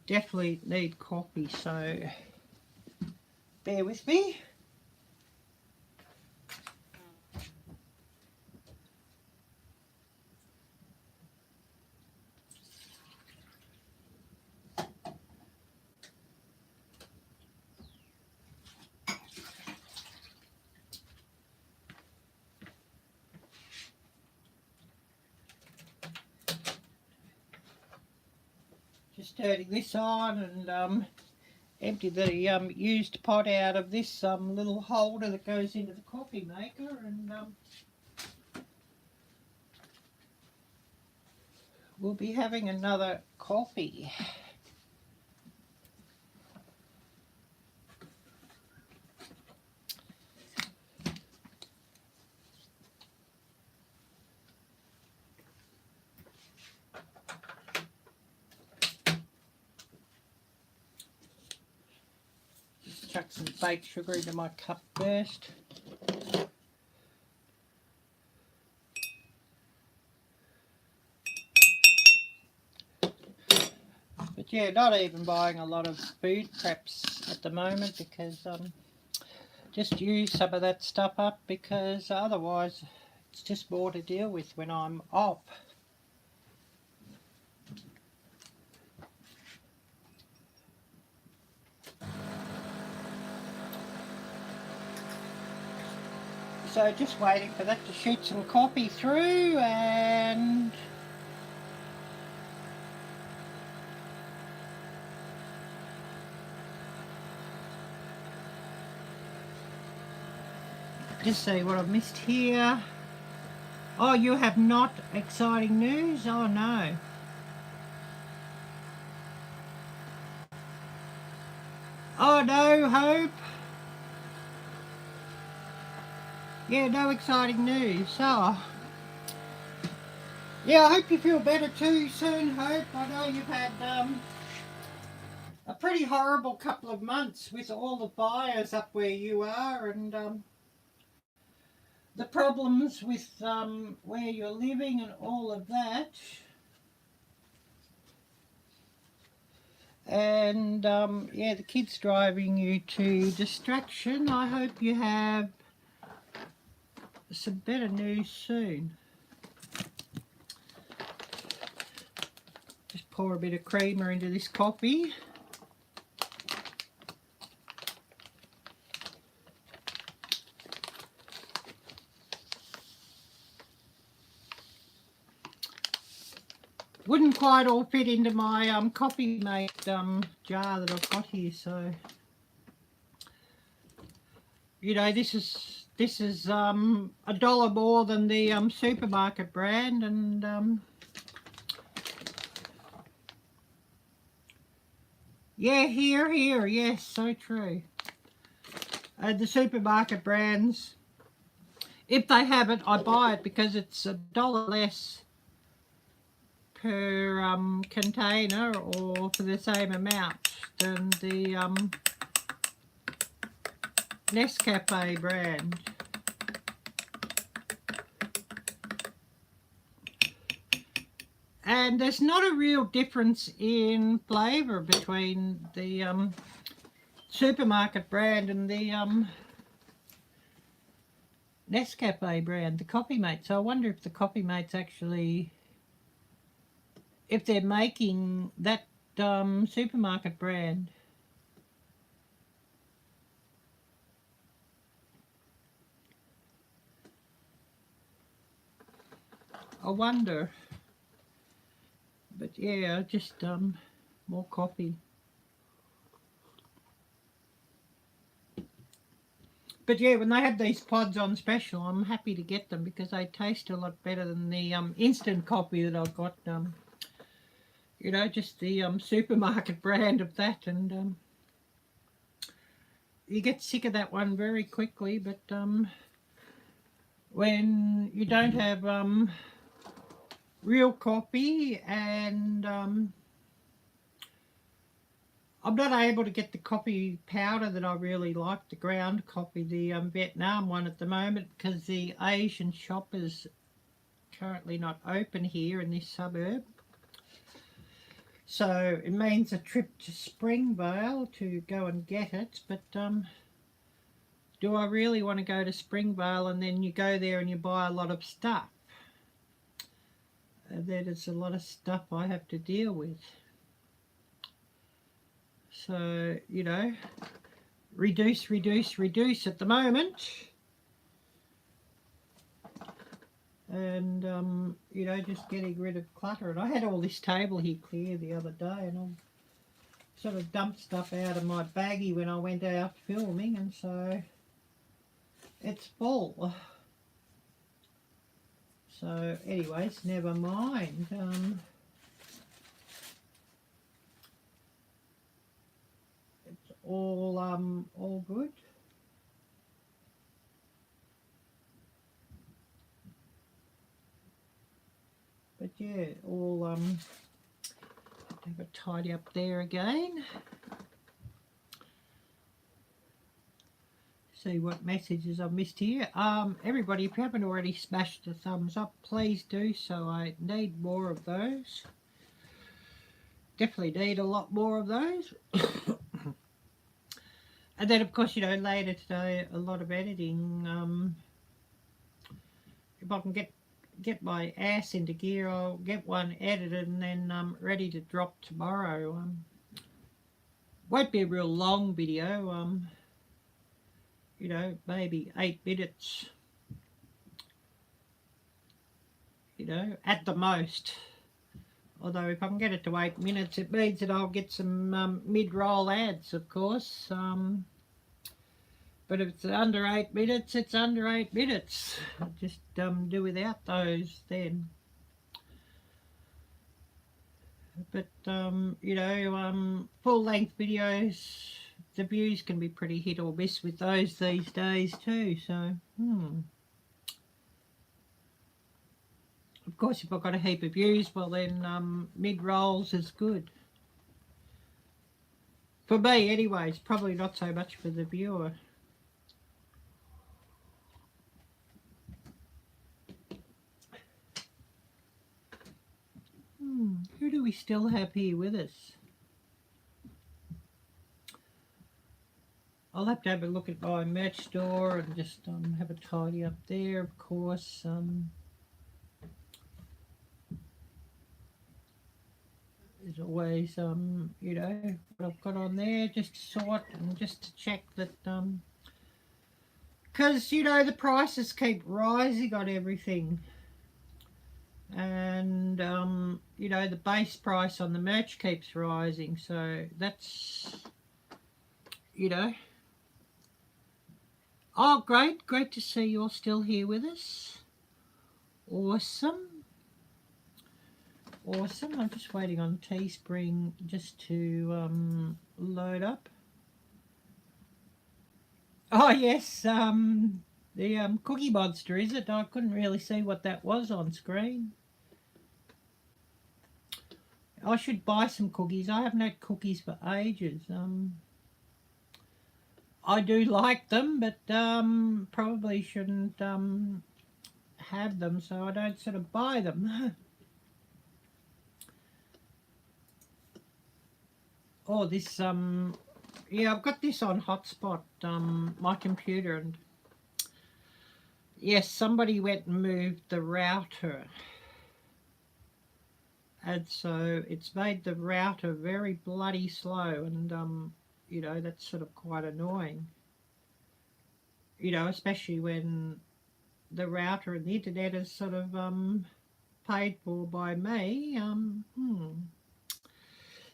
Definitely need coffee, so bear with me. Just turning this on and empty the used pot out of this little holder that goes into the coffee maker, and we'll be having another coffee. Just chuck some baked sugar into my cup first. But yeah, not even buying a lot of food preps at the moment because just use some of that stuff up because otherwise it's just more to deal with when I'm off. So just waiting for that to shoot some coffee through, and just see what I've missed here. Oh, you have not exciting news? Oh no. Oh no, Hope. Yeah, no exciting news. Oh. Yeah, I hope you feel better too soon, Hope. I know you've had a pretty horrible couple of months with all the fires up where you are, and the problems with where you're living and all of that. And yeah, the kids driving you to distraction. I hope you have some better news soon. Just pour a bit of creamer into this coffee. Wouldn't quite all fit into my coffee mate jar that I've got here, so you know this is $1 more than the supermarket brand, and yeah, here, yes, so true. The supermarket brands, if they have it, I buy it because it's $1 less per container, or for the same amount than the Nescafe brand. And there's not a real difference in flavour between the supermarket brand and the Nescafe brand, the Coffee Mate. So I wonder if the Coffee Mate's actually, if they're making that supermarket brand. I wonder. But yeah, just more coffee. But yeah, when they have these pods on special, I'm happy to get them because they taste a lot better than the instant coffee that I've got. You know, just the supermarket brand of that, and you get sick of that one very quickly. But when you don't have real coffee, and I'm not able to get the coffee powder that I really like, the ground coffee, the Vietnam one at the moment, because the Asian shop is currently not open here in this suburb. So it means a trip to Springvale to go and get it. But do I really want to go to Springvale and then you go there and you buy a lot of stuff? There's a lot of stuff I have to deal with. So, you know, reduce at the moment. And, you know, just getting rid of clutter. And I had all this table here clear the other day, and I sort of dumped stuff out of my baggie when I went out filming, and so it's full. So anyways, never mind. all good. But yeah, all have a tidy up there again. See what messages I've missed here. Everybody, if you haven't already smashed the thumbs up, please do so. I need more of those. Definitely need a lot more of those. And then, of course, you know, later today, a lot of editing. If I can get my ass into gear, I'll get one edited and then ready to drop tomorrow. Won't be a real long video. You know, maybe 8 minutes. You know, at the most. Although if I can get it to 8 minutes, it means that I'll get some mid-roll ads, of course. But if it's under 8 minutes, it's under 8 minutes. I'll just do without those then. But, you know, full-length videos, the views can be pretty hit or miss with those these days too. So, Of course, if I've got a heap of views, well then mid-rolls is good. For me anyways, probably not so much for the viewer. Who do we still have here with us? I'll have to have a look at my merch store and just have a tidy up there, of course. There's always, you know, what I've got on there, just to sort and just to check that, because, you know, the prices keep rising on everything. And, you know, the base price on the merch keeps rising. So that's, you know. Oh, great. Great to see you're still here with us. Awesome. Awesome. I'm just waiting on Teespring just to load up. Oh, yes. The Cookie Monster, is it? I couldn't really see what that was on screen. I should buy some cookies. I haven't had cookies for ages. I do like them, but probably shouldn't have them, so I don't sort of buy them. Oh, this, yeah, I've got this on hotspot, my computer, and yes, somebody went and moved the router. And so it's made the router very bloody slow, and, you know, that's sort of quite annoying. You know, especially when the router and the internet is sort of paid for by me.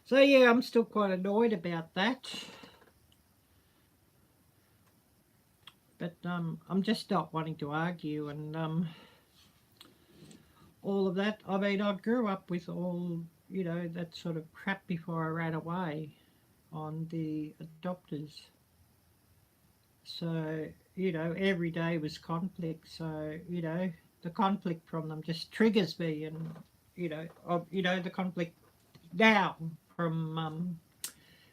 So yeah, I'm still quite annoyed about that. But I'm just not wanting to argue and all of that. I mean, I grew up with all, you know, that sort of crap before I ran away on the adopters. So, you know, every day was conflict. So, you know, the conflict from them just triggers me, and you know, the conflict now from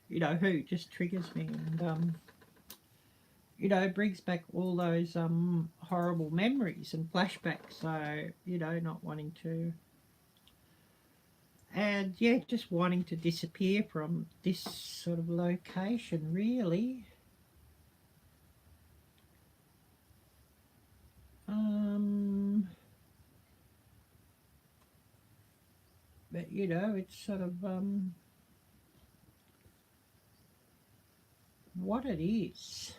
you know who just triggers me, and you know, brings back all those horrible memories and flashbacks. So, you know, not wanting to, and yeah, just wanting to disappear from this sort of location, really. But you know, it's sort of what it is.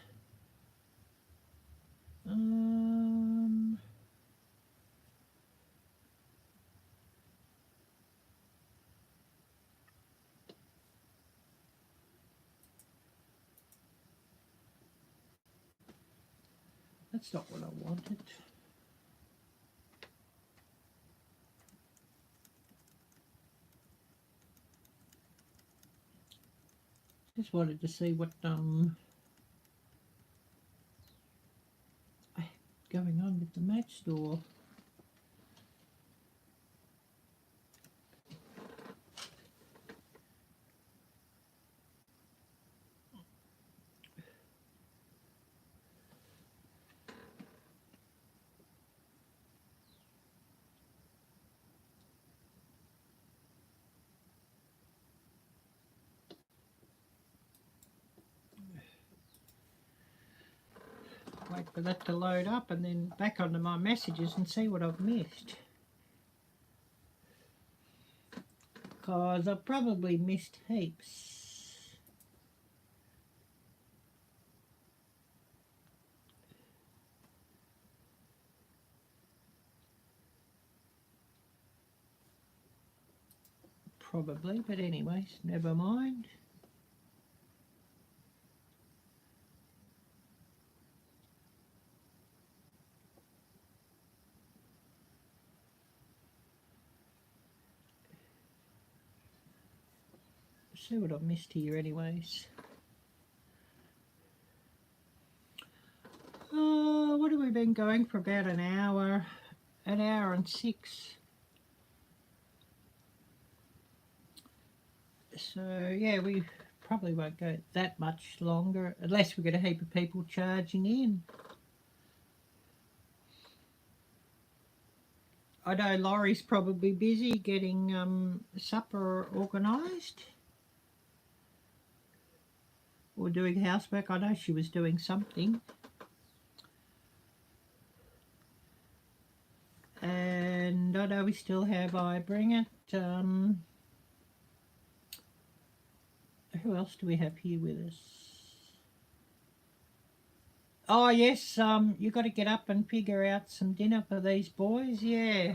That's not what I wanted. Just wanted to see what going on with the match store. Wait for that to load up and then back onto my messages and see what I've missed. Because I've probably missed heaps. Probably, but anyways, never mind. See what I've missed here anyways. What have we been going for? About an hour and 6. So yeah, we probably won't go that much longer unless we get a heap of people charging in. I know Laurie's probably busy getting supper organised or doing housework. I know she was doing something. And I know we still have I Bring It. Who else do we have here with us? Oh yes, you got to get up and figure out some dinner for these boys. Yeah,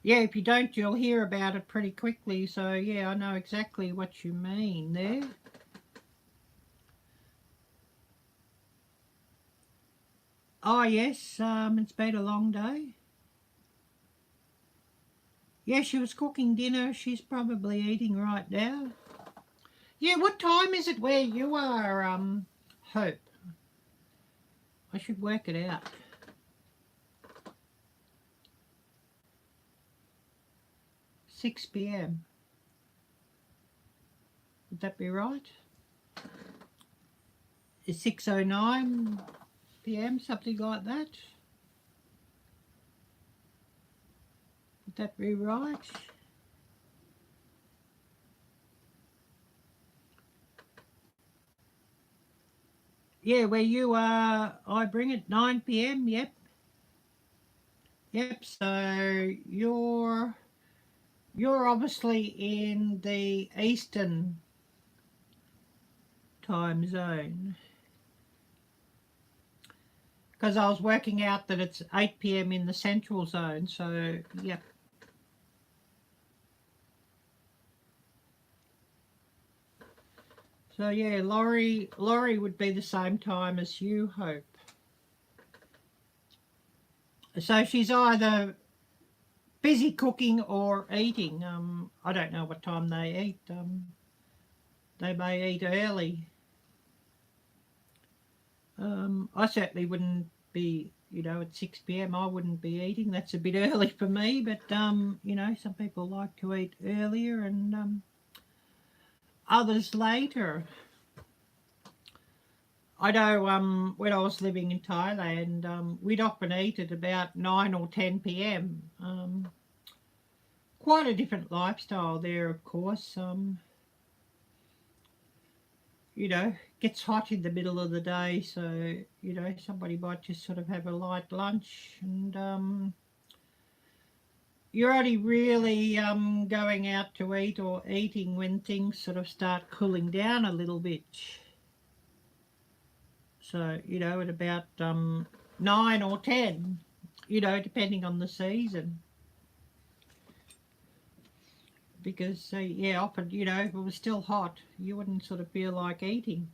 if you don't, you'll hear about it pretty quickly. So yeah, I know exactly what you mean there. Oh yes, it's been a long day. Yeah, she was cooking dinner. She's probably eating right now. Yeah, what time is it where you are, Hope? I should work it out. Six p.m. Would that be right? It's 6:09 p.m., something like that. Would that be right? Yeah, where you are, I Bring It 9 p.m. Yep. So you're obviously in the Eastern time zone. Because I was working out that it's 8 p.m. in the Central zone. So yep. So yeah, Laurie would be the same time as you, Hope. So she's either busy cooking or eating. I don't know what time they eat. They may eat early. I certainly wouldn't be, at 6 p.m. I wouldn't be eating. That's a bit early for me, but some people like to eat earlier and others later. I know when I was living in Thailand, we'd often eat at about 9 or 10 p.m. Quite a different lifestyle there, of course. Gets hot in the middle of the day, so, somebody might just sort of have a light lunch and you're only really going out to eat or eating when things sort of start cooling down a little bit. So, at about 9 or 10, depending on the season. Because, yeah, often, if it was still hot, you wouldn't sort of feel like eating.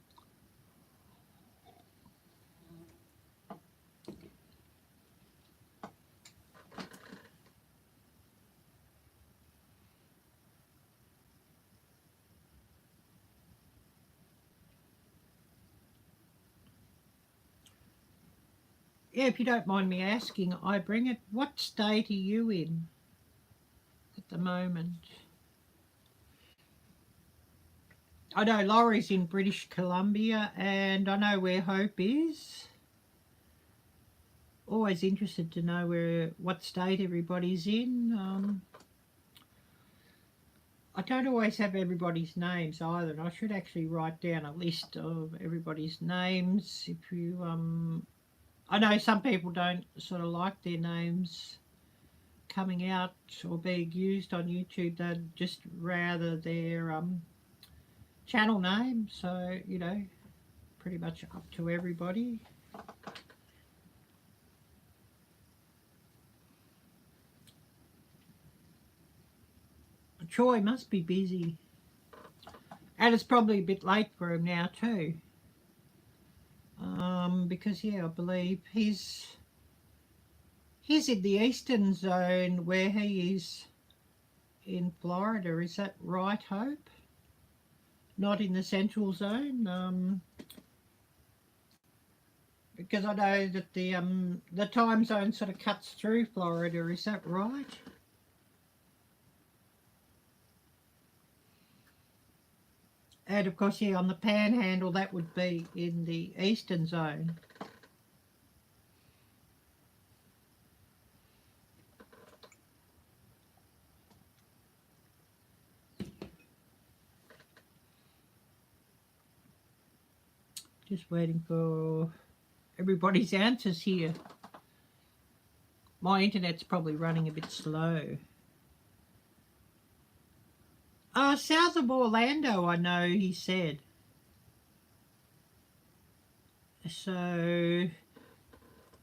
yeah, if you don't mind me asking, I bring it. What state are you in at the moment? I know Laurie's in British Columbia, and I know where Hope is. Always interested to know what state everybody's in. I don't always have everybody's names either, and I should actually write down a list of everybody's names. If you, I know some people don't sort of like their names coming out or being used on YouTube. They'd just rather their channel name. So, you know, pretty much up to everybody. Troy must be busy. And it's probably a bit late for him now too. Because, yeah, I believe he's in the eastern zone where he is in Florida. Is that right, Hope? Not in the central zone? Because I know that the time zone sort of cuts through Florida. Is that right? And of course, yeah, on the Panhandle, that would be in the eastern zone. Just waiting for everybody's answers here. My internet's probably running a bit slow. South of Orlando, I know, he said. So,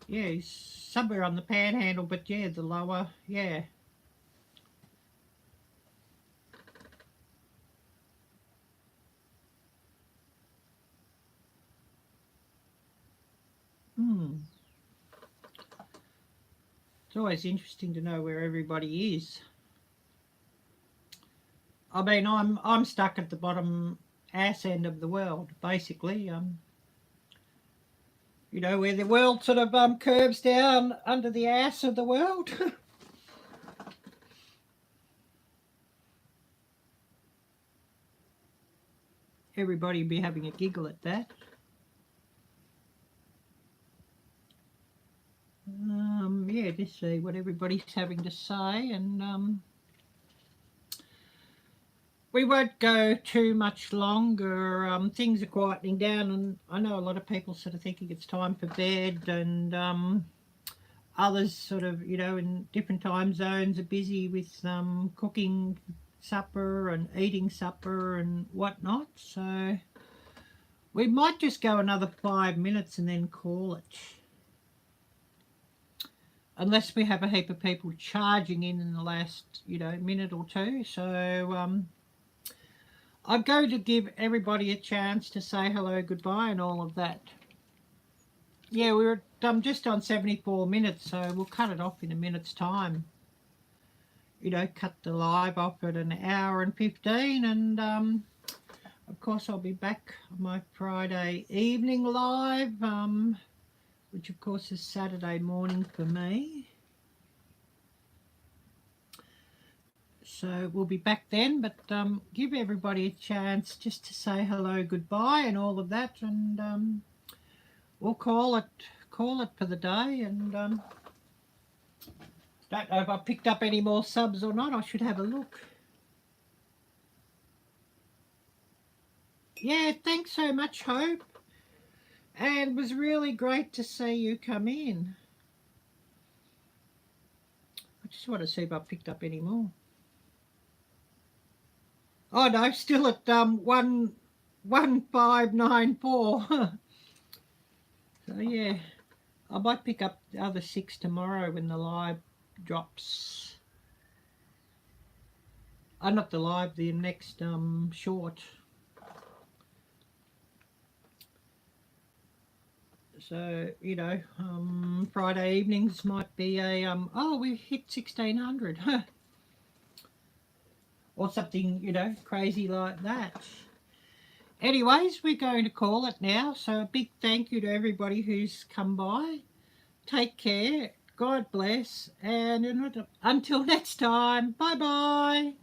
yeah, he's somewhere on the Panhandle, but yeah, the lower, yeah. It's always interesting to know where everybody is. I mean, I'm stuck at the bottom ass end of the world, basically. You know, where the world sort of curves down under the ass of the world. Everybody would be having a giggle at that. Yeah, just see what everybody's having to say, and we won't go too much longer. Things are quietening down, and I know a lot of people sort of thinking it's time for bed, and others sort of, you know, in different time zones are busy with cooking supper and eating supper and whatnot. So we might just go another 5 minutes and then call it. Unless we have a heap of people charging in the last, you know, minute or two. So I'm going to give everybody a chance to say hello, goodbye, and all of that. Yeah, we're just on 74 minutes, so we'll cut it off in a minute's time. You know, cut the live off at 1 hour and 15, and of course I'll be back on my Friday evening live, which of course is Saturday morning for me. So we'll be back then, but give everybody a chance just to say hello, goodbye, and all of that, and we'll call it for the day. And don't know if I picked up any more subs or not. I should have a look. Yeah, thanks so much, Hope. And it was really great to see you come in. I just want to see if I picked up any more. Oh no, still at 1594. So yeah, I might pick up the other 6 tomorrow when the live drops. Not the live, the next short. So, you know, Friday evenings might be a, oh, we hit 1600. Or something, you know, crazy like that. Anyways, we're going to call it now. So a big thank you to everybody who's come by. take care, God bless, and until next time, bye bye.